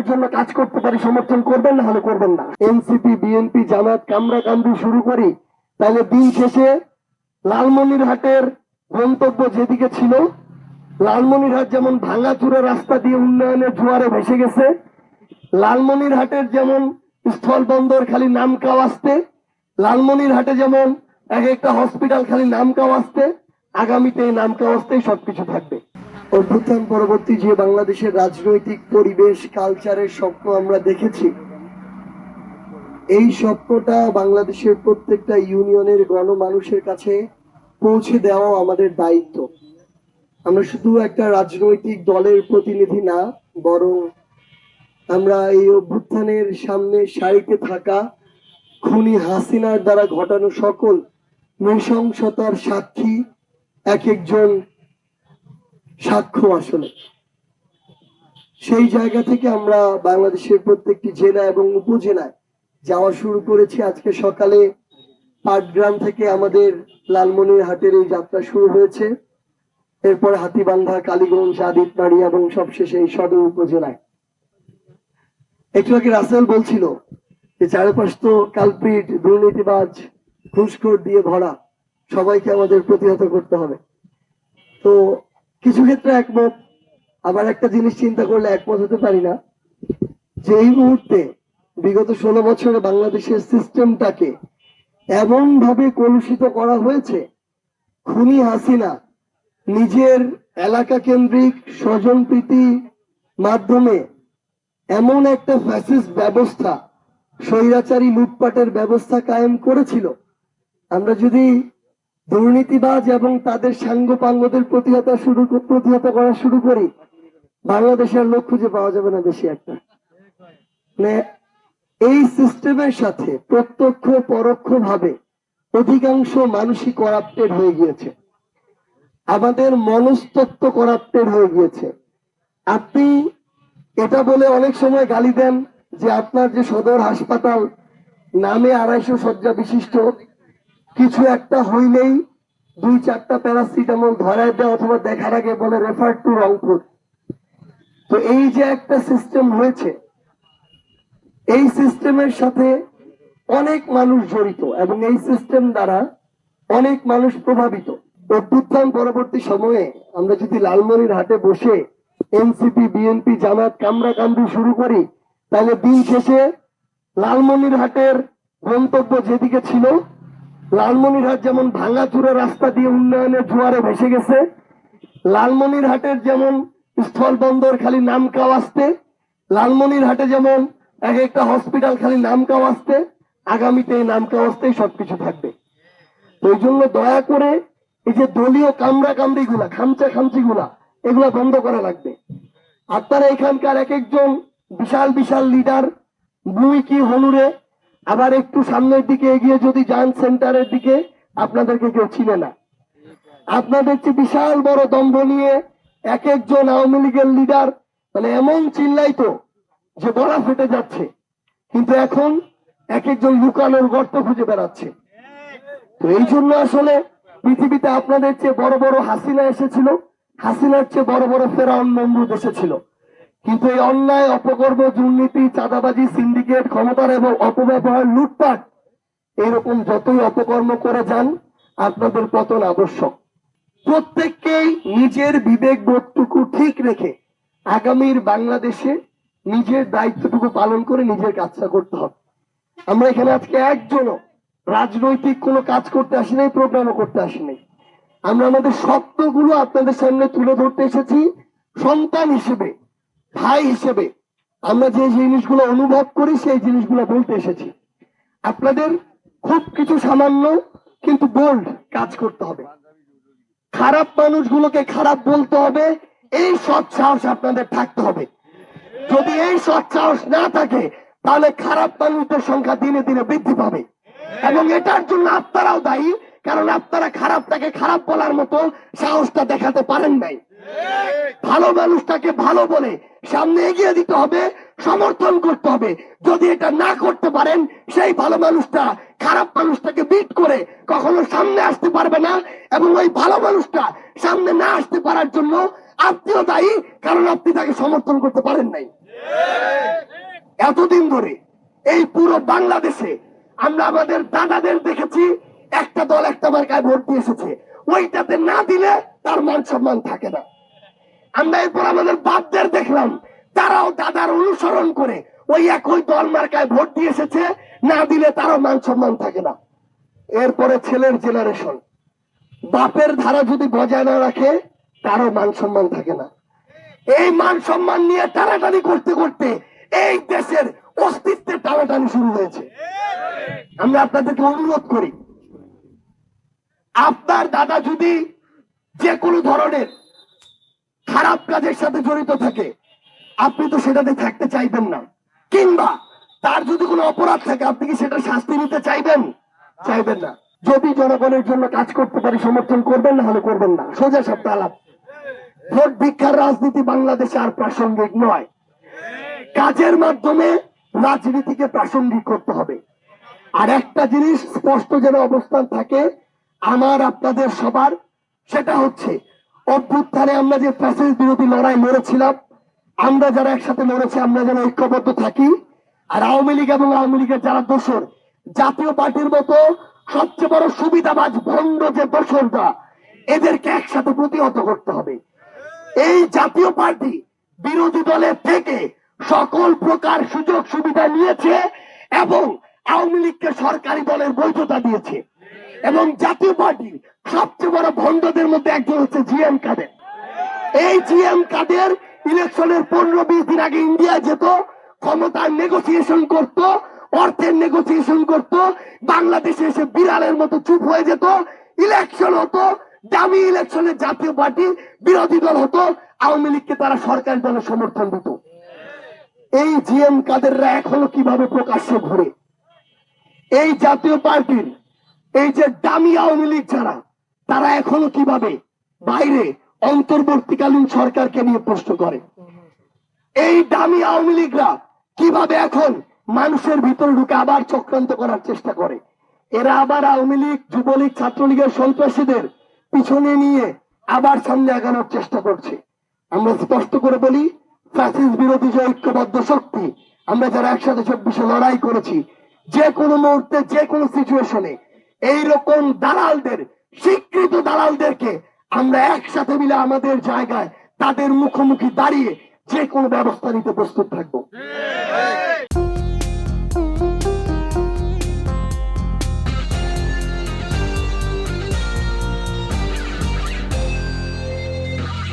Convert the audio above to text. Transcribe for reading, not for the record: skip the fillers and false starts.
উন্নয়নের জন্য কাজ করতে পারি, সমর্থন করবেন, না হলে করবেন না। এনসিপি, বিএনপি, জামাত কামরা কামড়ি শুরু করি, তাহলে দিন শেষে লালমনিরহাটের গন্তব্য যেদিকে ছিল, লালমনিরহাট যেমন ভাঙাচুরা রাস্তা দিয়ে উন্নয়নের জোয়ারে ভেসে গেছে, লালমনিরহাটের যেমন স্থল বন্দর খালি নাম কাও আসতে, লালমনিরহাটে যেমন এক একটা হসপিটাল খালি নাম কাও আসতে, আগামীতে এই নাম কাও আসতেই সবকিছু থাকবে। অভ্যুত্থান পরবর্তী যে বাংলাদেশের রাজনৈতিক পরিবেশ, কালচারের স্বপ্ন আমরা দেখেছি, এই স্বপ্নটা বাংলাদেশের প্রত্যেকটা ইউনিয়নের গণমানুষের কাছে পৌঁছে দেওয়া আমাদের দায়িত্ব। আমরা শুধু একটা রাজনৈতিক দলের প্রতিনিধি না, বরং আমরা এই অভ্যুত্থানের সামনে সারিতে থাকা খুনি হাসিনার দ্বারা ঘটানো সকল নৃশংসতার সাক্ষী, এক একজন সাক্ষ্য। আসলে সেই জায়গা থেকে আমরা বাংলাদেশের প্রত্যেকটি জেলা এবং উপজেলায় যাওয়া শুরু করেছি। আজকে সকালে পাটগ্রাম থেকে আমাদের লালমনিরহাটের এই যাত্রা শুরু হয়েছে, এরপর হাতীবান্ধা, কালীগঞ্জ, আদিতবাড়ি এবং সবশেষে এই সদর উপজেলায়। একটু আগে রাসেল বলছিল যে চারপাশ তো কালপ্রিট, দুর্নীতিবাজ, ঘুষখোর দিয়ে ভরা, সবাইকে আমাদের প্রতিহত করতে হবে। তো কিছু ক্ষেত্রে একমত, আবার একটা জিনিস চিন্তা করলে একমত হতে পারি না, যে এই মুহূর্তে বিগত 16 বছরে বাংলাদেশের সিস্টেমটাকে এমন ভাবে কলুষিত করা হয়েছে, খুনি হাসিনা নিজের এলাকা কেন্দ্রিক স্বজনপ্রীতি মাধ্যমে এমন একটা ফ্যাসিস্ট ব্যবস্থা, স্বৈরাচারী লুটপাটের ব্যবস্থা কায়েম করেছিল। আমরা যদি দুর্নীতিবাজ এবং তাদের সাঙ্গপাঙ্গদের প্রতিহত করা শুরু করি, বাংলাদেশের লোক খুঁজে পাওয়া যাবে না বেশি একটা। মানে এই সিস্টেমের সাথে প্রত্যক্ষ পরোক্ষ ভাবে অধিকাংশ মানুষই করাপ্টেড হয়ে গিয়েছে, আমাদের মনস্তত্ত্ব করাপ্টেড হয়ে গিয়েছে। আপনি এটা বলে অনেক সময় গালি দেন যে আপনার যে সদর হাসপাতাল নামে 250 শয্যা বিশিষ্ট, কিছু একটা হইলেই 2-4টা প্যারাসিটামল ধরায় দেয়, অথবা দেখার আগে বলে রেফার টু রংপুর। তো এই যে একটা সিস্টেম হয়েছে, এই সিস্টেমের সাথে অনেক মানুষ জড়িত এবং এই সিস্টেম দ্বারা অনেক মানুষ প্রভাবিত। অভ্যুত্থান পরবর্তী সময়ে আমরা যদি লালমনিরহাটে বসে এনসিপি, বিএনপি, জামাত কামরা কামড়ি শুরু করি, তাহলে দিন শেষে লালমনিরহাটের গন্তব্য যেদিকে ছিল, লালমনিরহাট যেমন ভাঙাচুরা রাস্তা দিয়ে উন্নয়নের জোয়ারে ভেসে গেছে, লালমনিরহাটের যেমন স্থল বন্দর খালি নাম কাও আসতে, লালমনিরহাটে যেমন এক একটা হসপিটাল খালি নাম কাও আসতে, আগামীতে এই নাম কাও আসতেই সবকিছু থাকবে। ওই জন্য দয়া করে এই যে দলীয় কামরা কামড়ি গুলা, খামচা খামচি গুলা, এগুলা বন্ধ করা লাগবে। আপনারা এখানকার এক একজন বিশাল বিশাল লিডার, বুই কি হনুরে, আবার একটু সামনের দিকে এগিয়ে যদি যান সেন্টারের দিকে, আপনাদেরকে কেউ চিনে না। আপনাদের চেয়ে বিশাল বড় দম্ভ নিয়ে এক একজন আওয়ামী লীগের লিডার মানে এমন চিল্লাইতো যে বড়া ফেটে যাচ্ছে, কিন্তু এখন এক একজন লুকানোর গর্ত খুঁজে বেড়াচ্ছে। তো এই জন্য আসলে পৃথিবীতে আপনাদের চেয়ে বড় বড় হাসিনা এসেছিল, হাসিনার চেয়ে বড় বড় ফেরাউন নমরুদ এসেছিল, কিন্তু এই অন্যায়, অপকর্ম, দুর্নীতি, চাঁদাবাজি, সিন্ডিকেট, ক্ষমতার এবং অপব্যবহার, লুটপাট, এরকম যতই অপকর্ম করে যান, আপনাদের পতন আবশ্যক। প্রত্যেককেই নিজের বিবেক বোধটুকু ঠিক রেখে আগামীর বাংলাদেশে নিজের দায়িত্বটুকু পালন করে নিজের কাজটা করতে হবে। আমরা এখানে আজকে একজনও রাজনৈতিক কোনো কাজ করতে আসি নাই, প্রোগ্রামও করতে আসি নাই। আমরা আমাদের স্বপ্নগুলো আপনাদের সামনে তুলে ধরতে এসেছি। সন্তান হিসেবে, ভাই হিসেবে আমরা যে জিনিসগুলো অনুভব করি সেই জিনিসগুলো বলতে এসেছি। আপনাদের খুব কিছু সামান্য কিন্তু বোল্ড কাজ করতে হবে। খারাপ মানুষগুলোকে খারাপ বলতে হবে, এই সৎ সাহস আপনাদের থাকতে হবে। যদি এই সৎ সাহস না থাকে, তাহলে খারাপ মানুষদের সংখ্যা দিনে দিনে বৃদ্ধি পাবে, এবং এটার জন্য আপনারাও দায়ী, কারণ আপনারা খারাপটাকে খারাপ বলার মতো সাহসটা দেখাতে পারেন নাই। ভালো মানুষটাকে ভালো বলে সামনে এগিয়ে দিতে হবে, সমর্থন করতে হবে। যদি এটা না করতে পারেন, সেই ভালো মানুষটা খারাপ মানুষটাকে বিট করে কখনো সামনে আসতে পারবে না, এবং ওই ভালো মানুষটা সামনে না আসতে পারার জন্য আপনিও দায়ী, কারণ আপনি তাকে সমর্থন করতে পারেন নাই। এতদিন ধরে এই পুরো বাংলাদেশে আমরা আমাদের দাদাদের দেখেছি একটা দল একটা মার্কায় ভোট দিয়ে এসেছে, ওইটাতে না দিলে তার মান সম্মান থাকে না। আমরা এরপর আমাদের বাপদের দেখলাম, তারাও দাদার অনুসরণ করে ওই একই দল মার্কায় ভোট দিয়ে এসেছে, না দিলে তারও মান সম্মান থাকে না। এরপরে ছেলের জেনারেশন, বাপের ধারা যদি বজায় না রাখে তারও মান সম্মান থাকে না। এই মান সম্মান নিয়ে টানাটানি করতে করতে এই দেশের অস্তিত্বের টানাটানি শুরু হয়েছে। আমরা আপনাদেরকে অনুরোধ করি, আপনার দাদা যদি যে কোনো ধরনের খারাপ কাজের সাথে জড়িত থাকে, আপনি তো সেটাতে থাকতে চাইবেন না, কিংবা তার যদি কোনো অপরাধ থাকে আপনি কি সেটা শাস্তি নিতে চাইবেন? চাইবেন না। যদি জনগণের জন্য কাজ করতে পারি সমর্থন করবেন, না হলে করবেন না, সোজা সাপটা আলাপ। ভোট ভিক্ষার রাজনীতি বাংলাদেশে আর প্রাসঙ্গিক নয়। কাজের মাধ্যমে রাজনীতিকে প্রাসঙ্গিক করতে হবে। আর একটা জিনিস স্পষ্ট যেন অবস্থান থাকে আমার আপনাদের সবার, সেটা হচ্ছে অভ্যুত্থানে আমরা যে ফ্যাসিস্ট বিরোধী লড়াই লড়েছিলাম, আমরা যারা একসাথে লড়েছি আমরা যেন ঐক্যবদ্ধ থাকি। আর আওয়ামী লীগ এবং আওয়ামী লীগের যারা দোসর, জাতীয় পার্টির মতো সবচেয়ে বড় সুবিধাবাজ ভণ্ড যে দোসররা, এদেরকে একসাথে প্রতিহত করতে হবে। এই জাতীয় পার্টি বিরোধী দলের থেকে সকল প্রকার সুযোগ সুবিধা নিয়েছে এবং আওয়ামী লীগকে সরকারি দলের বৈধতা দিয়েছে। এবং জাতীয় পার্টির সবচেয়ে বড় ভণ্ডদের মধ্যে একজন হচ্ছে জিএম কাদের। এই জিএম কাদের ইলেকশনের 15-20 দিন আগে ইন্ডিয়া যেত, ক্ষমতার নেগোসিয়েশন করত, অর্থের নেগোসিয়েশন করত, বাংলাদেশে এসে বিড়ালের মতো চুপ হয়ে যেত, ইলেকশন হতো, দামি ইলেকশনে জাতীয় পার্টি বিরোধী দল হতো, আওয়ামী লীগকে তারা সরকারি দলের সমর্থন দিত। এই জিএম কাদেররা এখনো কিভাবে প্রকাশ্যে ঘুরে? এই জাতীয় পার্টির এই যে দামি আওয়ামী লীগ যারা, তারা এখনো কিভাবে বাইরে অন্তর্বর্তীকালীন সরকারকে নিয়ে প্রশ্ন করে? এই দামি আওয়ামী লীগরা কিভাবে এখন মানুষের ভিতরে ঢুকে আবার চক্রান্ত করার চেষ্টা করে? এরা আবার আওয়ামী লীগ, যুবলীগ, ছাত্রলীগের সন্ত্রাসীদের পিছনে নিয়ে আবার সামনে আগানোর চেষ্টা করছে। আমরা স্পষ্ট করে বলি, ফ্যাসিস্ট বিরোধী যে ঐক্যবদ্ধ শক্তি, আমরা যারা একসাথে 24-এ লড়াই করেছি, যে কোনো মুহূর্তে যে কোনো সিচুয়েশনে এইরকম দালালদের, স্বীকৃত দালালদেরকে আমরা একসাথে মিলে আমাদের জায়গায় তাদের মুখোমুখি দাঁড়িয়ে যে কোনো ব্যবস্থা নিতে প্রস্তুত থাকবো।